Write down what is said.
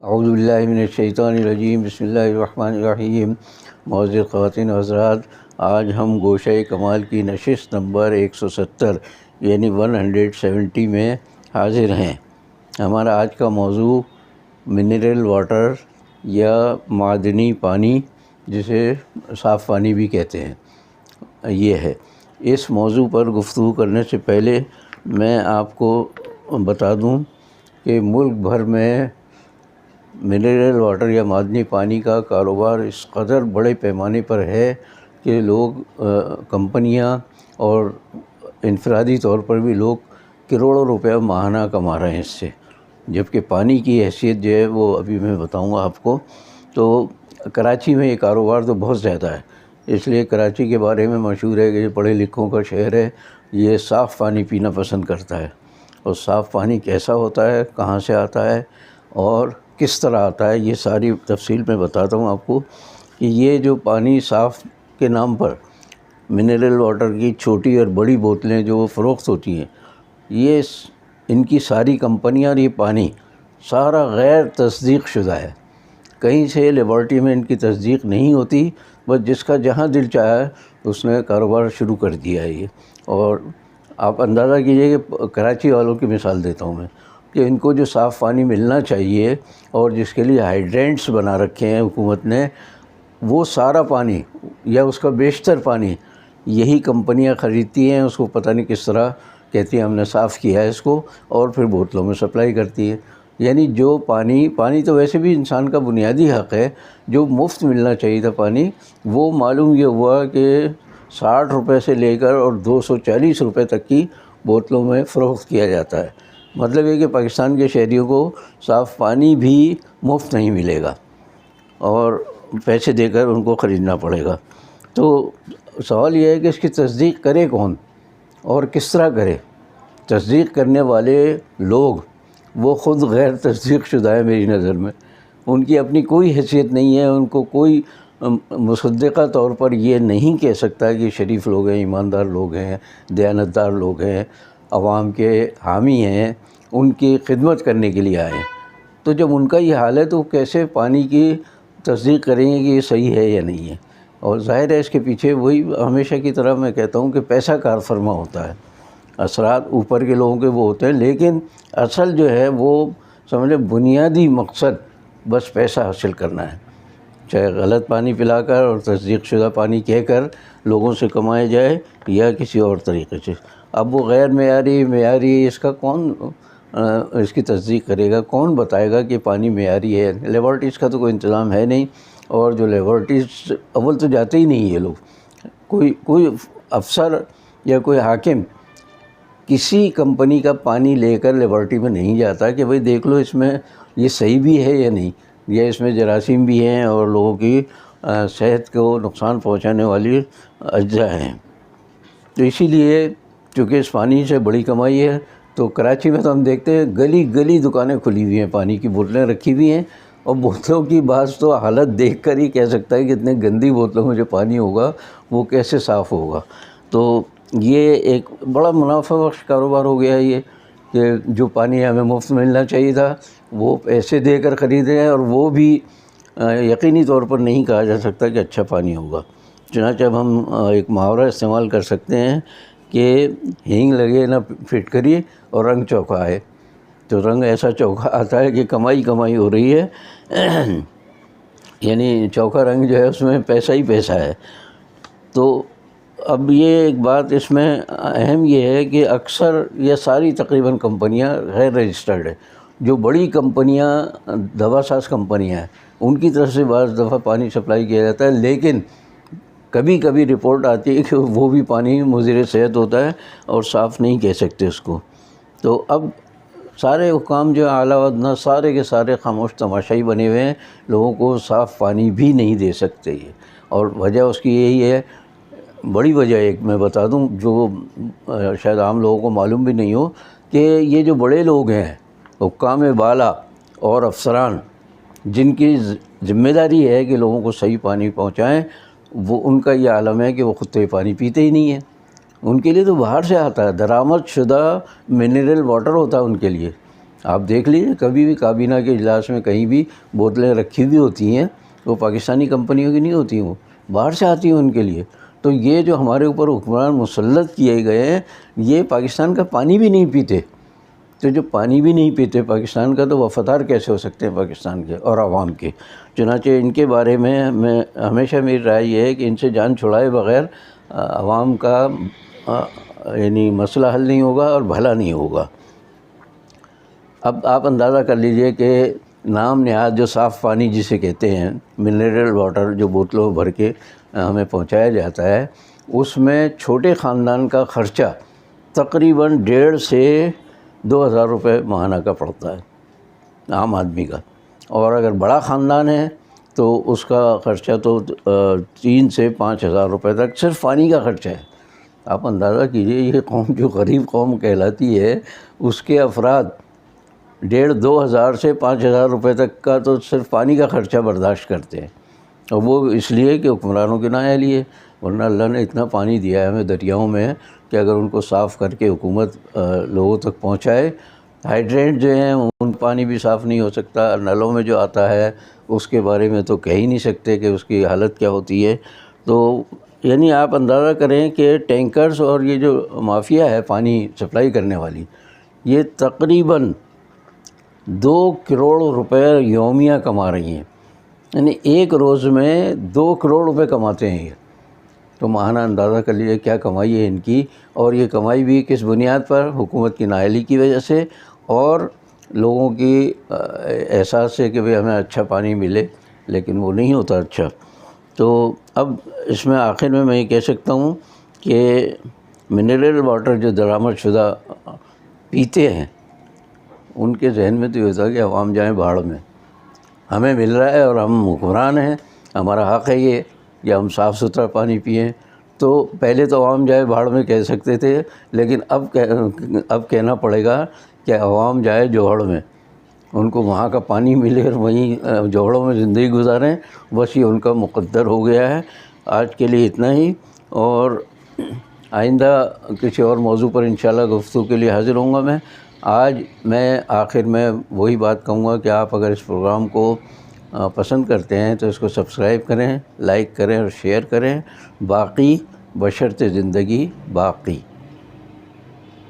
اعوذ باللہ من الشیطان الرجیم، بسم اللہ الرحمن الرحیم۔ معزز خواتین و حضرات، آج ہم گوشہ کمال کی نشست نمبر 170 یعنی 170 میں حاضر ہیں۔ ہمارا آج کا موضوع منرل واٹر یا معدنی پانی، جسے صاف پانی بھی کہتے ہیں، یہ ہے۔ اس موضوع پر گفتگو کرنے سے پہلے میں آپ کو بتا دوں کہ ملک بھر میں منرل واٹر یا معدنی پانی کا کاروبار اس قدر بڑے پیمانے پر ہے کہ لوگ کمپنیاں اور انفرادی طور پر بھی لوگ کروڑوں روپے ماہانہ کما رہے ہیں اس سے، جبکہ پانی کی حیثیت جو ہے وہ ابھی میں بتاؤں گا آپ کو۔ تو کراچی میں یہ کاروبار تو بہت زیادہ ہے، اس لیے کراچی کے بارے میں مشہور ہے کہ یہ پڑھے لکھوں کا شہر ہے، یہ صاف پانی پینا پسند کرتا ہے۔ اور صاف پانی کیسا ہوتا ہے، کہاں سے آتا ہے اور کس طرح آتا ہے، یہ ساری تفصیل میں بتاتا ہوں آپ کو کہ یہ جو پانی صاف کے نام پر منرل واٹر کی چھوٹی اور بڑی بوتلیں جو فروخت ہوتی ہیں، یہ ان کی ساری کمپنیاں اور یہ پانی سارا غیر تصدیق شدہ ہے۔ کہیں سے لیبارٹری میں ان کی تصدیق نہیں ہوتی، بس جس کا جہاں دل چاہا ہے اس نے کاروبار شروع کر دیا ہے یہ۔ اور آپ اندازہ کیجئے کہ کراچی والوں کی مثال دیتا ہوں میں کہ ان کو جو صاف پانی ملنا چاہیے اور جس کے لیے ہائیڈرینٹس بنا رکھے ہیں حکومت نے، وہ سارا پانی یا اس کا بیشتر پانی یہی کمپنیاں خریدتی ہیں، اس کو پتہ نہیں کس طرح کہتی ہیں ہم نے صاف کیا ہے اس کو، اور پھر بوتلوں میں سپلائی کرتی ہے۔ یعنی جو پانی تو ویسے بھی انسان کا بنیادی حق ہے، جو مفت ملنا چاہیے تھا پانی، وہ معلوم یہ ہوا کہ 60 روپے سے لے کر اور 240 روپے تک کی بوتلوں میں فروخت کیا جاتا ہے۔ مطلب یہ کہ پاکستان کے شہریوں کو صاف پانی بھی مفت نہیں ملے گا اور پیسے دے کر ان کو خریدنا پڑے گا۔ تو سوال یہ ہے کہ اس کی تصدیق کرے کون اور کس طرح کرے؟ تصدیق کرنے والے لوگ وہ خود غیر تصدیق شدہ ہے میری نظر میں، ان کی اپنی کوئی حیثیت نہیں ہے، ان کو کوئی مصدقہ طور پر یہ نہیں کہہ سکتا کہ شریف لوگ ہیں، ایماندار لوگ ہیں، دیانتدار لوگ ہیں، عوام کے حامی ہیں، ان کی خدمت کرنے کے لیے آئے ہیں۔ تو جب ان کا یہ حال ہے تو کیسے پانی کی تصدیق کریں گے کہ یہ صحیح ہے یا نہیں ہے؟ اور ظاہر ہے اس کے پیچھے وہی ہمیشہ کی طرح میں کہتا ہوں کہ پیسہ کار فرما ہوتا ہے، اثرات اوپر کے لوگوں کے وہ ہوتے ہیں، لیکن اصل جو ہے وہ سمجھے بنیادی مقصد بس پیسہ حاصل کرنا ہے، چاہے غلط پانی پلا کر اور تصدیق شدہ پانی کہہ کر لوگوں سے کمایا جائے یا کسی اور طریقے سے۔ اب وہ غیر معیاری اس کا کون اس کی تصدیق کرے گا؟ کون بتائے گا کہ پانی معیاری ہے؟ لیبارٹریز کا تو کوئی انتظام ہے نہیں، اور جو لیبارٹریز اول تو جاتے ہی نہیں یہ لوگ، کوئی افسر یا کوئی حاکم کسی کمپنی کا پانی لے کر لیبارٹری میں نہیں جاتا کہ بھئی دیکھ لو اس میں یہ صحیح بھی ہے یا نہیں، یا اس میں جراثیم بھی ہیں اور لوگوں کی صحت کو نقصان پہنچانے والی اجزاء ہیں۔ تو اسی لیے چونکہ اس پانی سے بڑی کمائی ہے، تو کراچی میں تو ہم دیکھتے ہیں گلی گلی دکانیں کھلی ہوئی ہیں، پانی کی بوتلیں رکھی ہوئی ہیں، اور بوتلوں کی بعض تو حالت دیکھ کر ہی کہہ سکتا ہے کہ اتنے گندی بوتلوں میں جو پانی ہوگا وہ کیسے صاف ہوگا۔ تو یہ ایک بڑا منافع بخش کاروبار ہو گیا ہے یہ، کہ جو پانی ہمیں مفت ملنا چاہیے تھا وہ پیسے دے کر خرید رہے ہیں، اور وہ بھی یقینی طور پر نہیں کہا جا سکتا کہ اچھا پانی ہوگا۔ چنانچہ اب ہم ایک محاورہ استعمال کر سکتے ہیں کہ ہینگ لگے نہ پھٹکری اور رنگ چوکھا آئے۔ تو رنگ ایسا چوکھا آتا ہے کہ کمائی ہو رہی ہے، یعنی چوکھا رنگ جو ہے اس میں پیسہ ہی پیسہ ہے۔ تو اب یہ ایک بات اس میں اہم یہ ہے کہ اکثر یہ ساری تقریباً کمپنیاں غیر رجسٹرڈ ہیں۔ جو بڑی کمپنیاں دوا ساز کمپنیاں ہیں ان کی طرف سے بعض دفعہ پانی سپلائی کیا جاتا ہے، لیکن کبھی کبھی رپورٹ آتی ہے کہ وہ بھی پانی مضر صحت ہوتا ہے اور صاف نہیں کہہ سکتے اس کو۔ تو اب سارے حکام جو اعلیٰ و ادنیٰ سارے کے سارے خاموش تماشائی بنے ہوئے ہیں، لوگوں کو صاف پانی بھی نہیں دے سکتے یہ، اور وجہ اس کی یہی ہے، بڑی وجہ ایک میں بتا دوں جو شاید عام لوگوں کو معلوم بھی نہیں ہو، کہ یہ جو بڑے لوگ ہیں، حکام بالا اور افسران، جن کی ذمہ داری ہے کہ لوگوں کو صحیح پانی پہنچائیں، وہ ان کا یہ عالم ہے کہ وہ خود تو یہ پانی پیتے ہی نہیں ہیں، ان کے لیے تو باہر سے آتا ہے، درآمد شدہ منرل واٹر ہوتا ہے ان کے لیے، آپ دیکھ لیجیے کبھی بھی کابینہ کے اجلاس میں کہیں بھی بوتلیں رکھی ہوئی ہوتی ہیں، وہ پاکستانی کمپنیوں کی نہیں ہوتی، وہ باہر سے آتی ہیں ان کے لیے۔ تو یہ جو ہمارے اوپر حکمران مسلط کیے گئے ہیں، یہ پاکستان کا پانی بھی نہیں پیتے، تو جو پانی بھی نہیں پیتے پاکستان کا، تو وفادار کیسے ہو سکتے ہیں پاکستان کے اور عوام کے؟ چنانچہ ان کے بارے میں ہمیشہ میری رائے یہ ہے کہ ان سے جان چھڑائے بغیر عوام کا یعنی مسئلہ حل نہیں ہوگا اور بھلا نہیں ہوگا۔ اب آپ اندازہ کر لیجئے کہ نام نہاد جو صاف پانی جسے کہتے ہیں، منرل واٹر جو بوتلوں بھر کے ہمیں پہنچایا جاتا ہے، اس میں چھوٹے خاندان کا خرچہ تقریباً 1.5 سے 2,000 روپے ماہانہ کا پڑتا ہے عام آدمی کا، اور اگر بڑا خاندان ہے تو اس کا خرچہ تو 3 سے 5,000 روپے تک صرف پانی کا خرچہ ہے۔ آپ اندازہ کیجئے یہ قوم جو غریب قوم کہلاتی ہے، اس کے افراد 1,500-2,000 سے 5,000 روپے تک کا تو صرف پانی کا خرچہ برداشت کرتے ہیں، اور وہ اس لیے کہ حکمرانوں کی نااہلی ہے، ورنہ اللہ نے اتنا پانی دیا ہے ہمیں دریاؤں میں کہ اگر ان کو صاف کر کے حکومت لوگوں تک پہنچائے، ہائیڈرینٹ جو ہیں ان پانی بھی صاف نہیں ہو سکتا، نلوں میں جو آتا ہے اس کے بارے میں تو کہہ ہی نہیں سکتے کہ اس کی حالت کیا ہوتی ہے۔ تو یعنی آپ اندازہ کریں کہ ٹینکرز اور یہ جو مافیا ہے پانی سپلائی کرنے والی، یہ تقریباً 2 کروڑ روپے یومیہ کما رہی ہیں، یعنی ایک روز میں 2 کروڑ روپے کماتے ہیں یہ۔ تو ماہانہ اندازہ کر لیجیے کیا کمائی ہے ان کی، اور یہ کمائی بھی کس بنیاد پر؟ حکومت کی نااہلی کی وجہ سے اور لوگوں کی احساس سے کہ ہمیں اچھا پانی ملے، لیکن وہ نہیں ہوتا اچھا۔ تو اب اس میں آخر میں یہ کہہ سکتا ہوں کہ منرل واٹر جو درآمد شدہ پیتے ہیں، ان کے ذہن میں تو یہ ہوتا ہے کہ عوام جائیں بھاڑ میں، ہمیں مل رہا ہے اور ہم حکمران ہیں، ہمارا حق ہے یہ کہ ہم صاف ستھرا پانی پئیں۔ تو پہلے تو عوام جائے بھاڑ میں کہہ سکتے تھے، لیکن اب کہنا پڑے گا کہ عوام جائے جوہڑ میں، ان کو وہاں کا پانی ملے اور وہیں جوہڑوں میں زندگی گزاریں، بس یہ ان کا مقدر ہو گیا ہے۔ آج کے لیے اتنا ہی، اور آئندہ کسی اور موضوع پر انشاءاللہ گفتگو کے لیے حاضر ہوں گا میں۔ آج میں آخر میں وہی بات کہوں گا کہ آپ اگر اس پروگرام کو پسند کرتے ہیں تو اس کو سبسکرائب کریں، لائک کریں اور شیئر کریں۔ باقی بشرط زندگی باقی۔